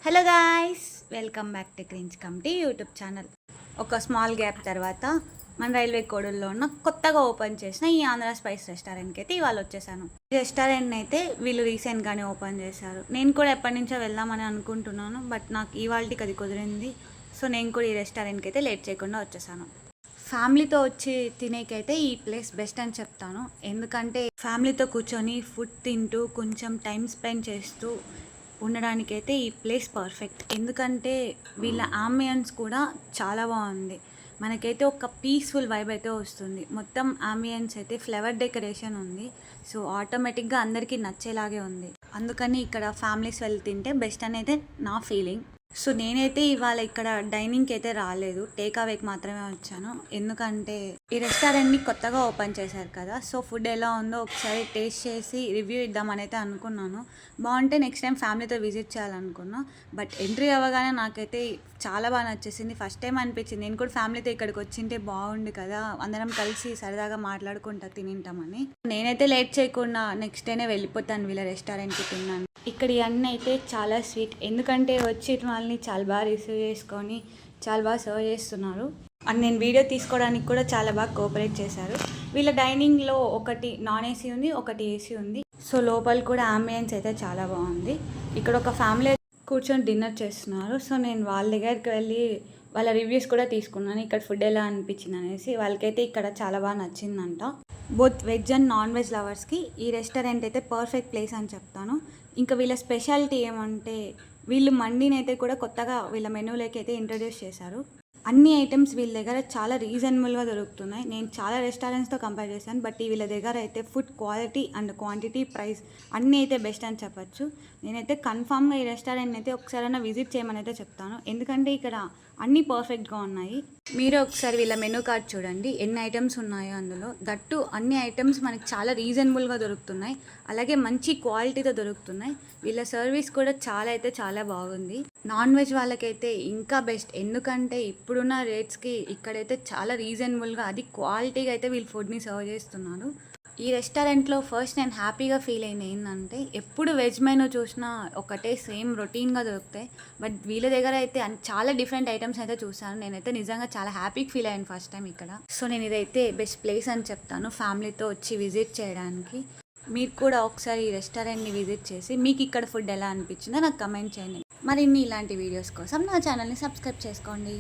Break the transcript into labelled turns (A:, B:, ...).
A: Hello guys, welcome back to cringe committee YouTube channel. ఒక small gap తర్వాత మన railway కోడూరులో ఉన్న కొత్తగా ఓపెన్ చేసిన ఈ ఆంధ్ర స్పైస్ రెస్టారెంట్కి అయితే ఇవాళ వచ్చేసాను. ఈ రెస్టారెంట్ని అయితే వీళ్ళు రీసెంట్గానే ఓపెన్ చేశారు. నేను కూడా ఎప్పటి నుంచో వెళ్దామని అనుకుంటున్నాను, బట్ నాకు ఇవాళకి అది కుదిరింది. సో నేను కూడా ఈ రెస్టారెంట్కి అయితే లేట్ చేయకుండా వచ్చేసాను. ఫ్యామిలీతో వచ్చి తినేకైతే ఈ ప్లేస్ బెస్ట్ అని చెప్తాను. ఎందుకంటే ఫ్యామిలీతో కూర్చొని ఫుడ్ తింటూ కొంచెం టైం స్పెండ్ చేస్తూ ఉండడానికైతే ఈ ప్లేస్ పర్ఫెక్ట్. ఎందుకంటే వీళ్ళ ఆంబియన్స్ కూడా చాలా బాగుంది. మనకైతే ఒక పీస్ఫుల్ వైబ్ అయితే వస్తుంది. మొత్తం ఆంబియన్స్ అయితే ఫ్లవర్ డెకరేషన్ ఉంది. సో ఆటోమేటిక్గా అందరికీ నచ్చేలాగే ఉంది. అందుకని ఇక్కడ ఫ్యామిలీస్ వెళ్ళి తింటే బెస్ట్ అనేది నా ఫీలింగ్. సో నేనైతే ఇవాళ ఇక్కడ డైనింగ్కి అయితే రాలేదు, టేక్ అవేకి మాత్రమే వచ్చాను. ఎందుకంటే ఈ రెస్టారెంట్ని కొత్తగా ఓపెన్ చేశారు కదా, సో ఫుడ్ ఎలా ఉందో ఒకసారి టేస్ట్ చేసి రివ్యూ ఇద్దామని అయితే అనుకున్నాను. బాగుంటే నెక్స్ట్ టైం ఫ్యామిలీతో విజిట్ చేయాలనుకున్నా. బట్ ఎంట్రీ అవ్వగానే నాకైతే చాలా బాగా నచ్చేసింది. ఫస్ట్ టైం అనిపించింది నేను కూడా ఫ్యామిలీతో ఇక్కడికి వచ్చింటే బాగుండు కదా, అందరం కలిసి సరదాగా మాట్లాడుకుంటా తినింటామని. నేనైతే లేట్ చేయకుండా నెక్స్ట్ డేనే వెళ్ళిపోతాను వీళ్ళ రెస్టారెంట్కి తిన్నాను. ఇక్కడ ఇవన్నీ అయితే చాలా స్వీట్, ఎందుకంటే వచ్చి వాళ్ళని చాలా బాగా రిసీవ్ చేసుకొని చాలా బాగా సర్వ్ చేస్తున్నారు. అండ్ నేను వీడియో తీసుకోవడానికి కూడా చాలా బాగా కోఆపరేట్ చేశారు. వీళ్ళ డైనింగ్లో ఒకటి నాన్ ఏసీ ఉంది, ఒకటి ఏసీ ఉంది. సో లోపల కూడా ఆంబియన్స్ అయితే చాలా బాగుంది. ఇక్కడ ఒక ఫ్యామిలీ కూర్చొని డిన్నర్ చేస్తున్నారు. సో నేను వాళ్ళ దగ్గరికి వెళ్ళి వాళ్ళ రివ్యూస్ కూడా తీసుకున్నాను, ఇక్కడ ఫుడ్ ఎలా అనిపించింది అనేసి. వాళ్ళకైతే ఇక్కడ చాలా బాగా నచ్చిందంట. Both veg and non veg లవర్స్కి ఈ రెస్టారెంట్ అయితే పర్ఫెక్ట్ ప్లేస్ అని చెప్తాను. ఇంకా వీళ్ళ స్పెషాలిటీ ఏమంటే వీళ్ళు మండిని అయితే కూడా కొత్తగా వీళ్ళ మెనూలోకి అయితే ఇంట్రడ్యూస్ చేశారు. అన్ని ఐటమ్స్ వీళ్ళ దగ్గర చాలా రీజనబుల్గా దొరుకుతున్నాయి. నేను చాలా రెస్టారెంట్స్తో కంపేర్ చేశాను, బట్ వీళ్ళ దగ్గర అయితే food quality and quantity, price అన్నీ అయితే బెస్ట్ అని చెప్పచ్చు. నేనైతే కన్ఫామ్గా ఈ రెస్టారెంట్ని అయితే ఒకసారైనా విజిట్ చేయమని అయితే చెప్తాను. ఎందుకంటే ఇక్కడ అన్నీ పర్ఫెక్ట్గా ఉన్నాయి. మీరు ఒకసారి వీళ్ళ మెనూ కార్డ్ చూడండి, ఎన్ని ఐటమ్స్ ఉన్నాయో అందులో. దట్టు అన్ని ఐటమ్స్ మనకి చాలా రీజనబుల్గా దొరుకుతున్నాయి, అలాగే మంచి క్వాలిటీతో దొరుకుతున్నాయి. వీళ్ళ సర్వీస్ కూడా చాలా బాగుంది. నాన్ వెజ్ వాళ్ళకైతే ఇంకా బెస్ట్, ఎందుకంటే ఇప్పుడున్న రేట్స్కి ఇక్కడైతే చాలా రీజనబుల్గా, అది క్వాలిటీగా అయితే వీళ్ళు ఫుడ్ని సర్వ్ చేస్తున్నారు. ఈ రెస్టారెంట్లో ఫస్ట్ నేను హ్యాపీగా ఫీల్ అయింది ఏంటంటే, ఎప్పుడు వెజ్ మెనూ చూసినా ఒకటే సేమ్ రొటీన్గా దొరుకుతాయి. బట్ వీళ్ళ దగ్గర అయితే చాలా డిఫరెంట్ ఐటమ్స్ అయితే చూసాను. నేనైతే నిజంగా చాలా హ్యాపీగా ఫీల్ అయ్యాను ఫస్ట్ టైం ఇక్కడ. సో నేను ఇదైతే బెస్ట్ ప్లేస్ అని చెప్తాను ఫ్యామిలీతో వచ్చి విజిట్ చేయడానికి. మీరు కూడా ఒకసారి ఈ రెస్టారెంట్ని విజిట్ చేసి మీకు ఇక్కడ ఫుడ్ ఎలా అనిపించిందో నాకు కమెంట్ చేయండి. మరిన్ని ఇలాంటి వీడియోస్ కోసం నా ఛానల్ని సబ్స్క్రైబ్ చేసుకోండి.